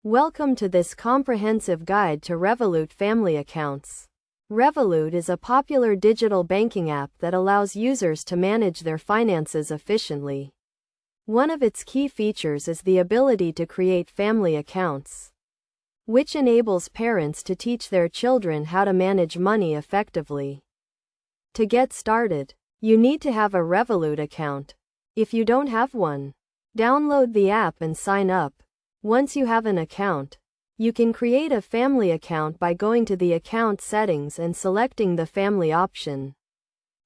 Welcome to this comprehensive guide to Revolut family accounts. Revolut is a popular digital banking app that allows users to manage their finances efficiently. One of its key features is the ability to create family accounts, which enables parents to teach their children how to manage money effectively. To get started, you need to have a Revolut account. If you don't have one, download the app and sign up. Once you have an account, you can create a family account by going to the account settings and selecting the family option.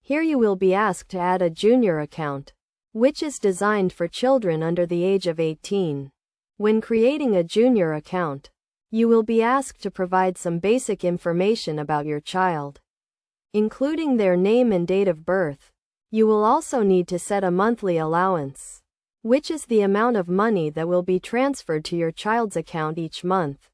Here you will be asked to add a junior account, which is designed for children under the age of 18. When creating a junior account, you will be asked to provide some basic information about your child, including their name and date of birth. You will also need to set a monthly allowance, which is the amount of money that will be transferred to your child's account each month.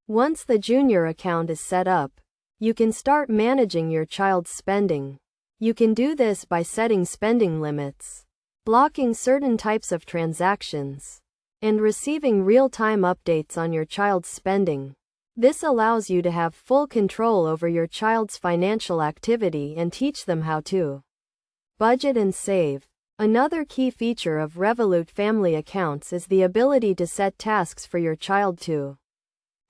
Once the junior account is set up, you can start managing your child's spending. You can do this by setting spending limits, blocking certain types of transactions, and receiving real-time updates on your child's spending. This allows you to have full control over your child's financial activity and teach them how to budget and save. Another key feature of Revolut family accounts is the ability to set tasks for your child to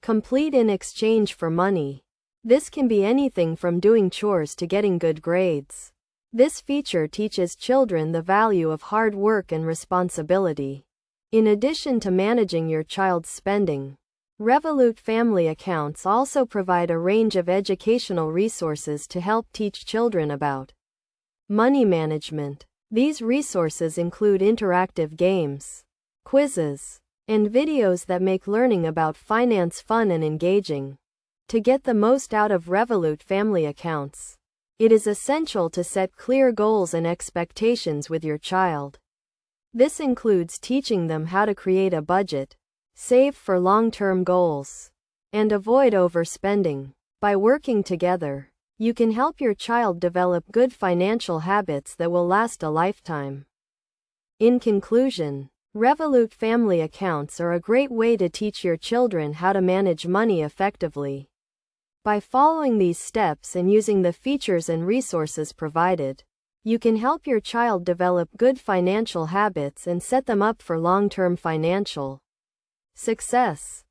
complete in exchange for money. This can be anything from doing chores to getting good grades. This feature teaches children the value of hard work and responsibility. In addition to managing your child's spending, Revolut family accounts also provide a range of educational resources to help teach children about money management. These resources include interactive games, quizzes, and videos that make learning about finance fun and engaging. To get the most out of Revolut family accounts, it is essential to set clear goals and expectations with your child. This includes teaching them how to create a budget, save for long-term goals, and avoid overspending. By working together, you can help your child develop good financial habits that will last a lifetime. In conclusion, Revolut family accounts are a great way to teach your children how to manage money effectively. By following these steps and using the features and resources provided, you can help your child develop good financial habits and set them up for long-term financial success.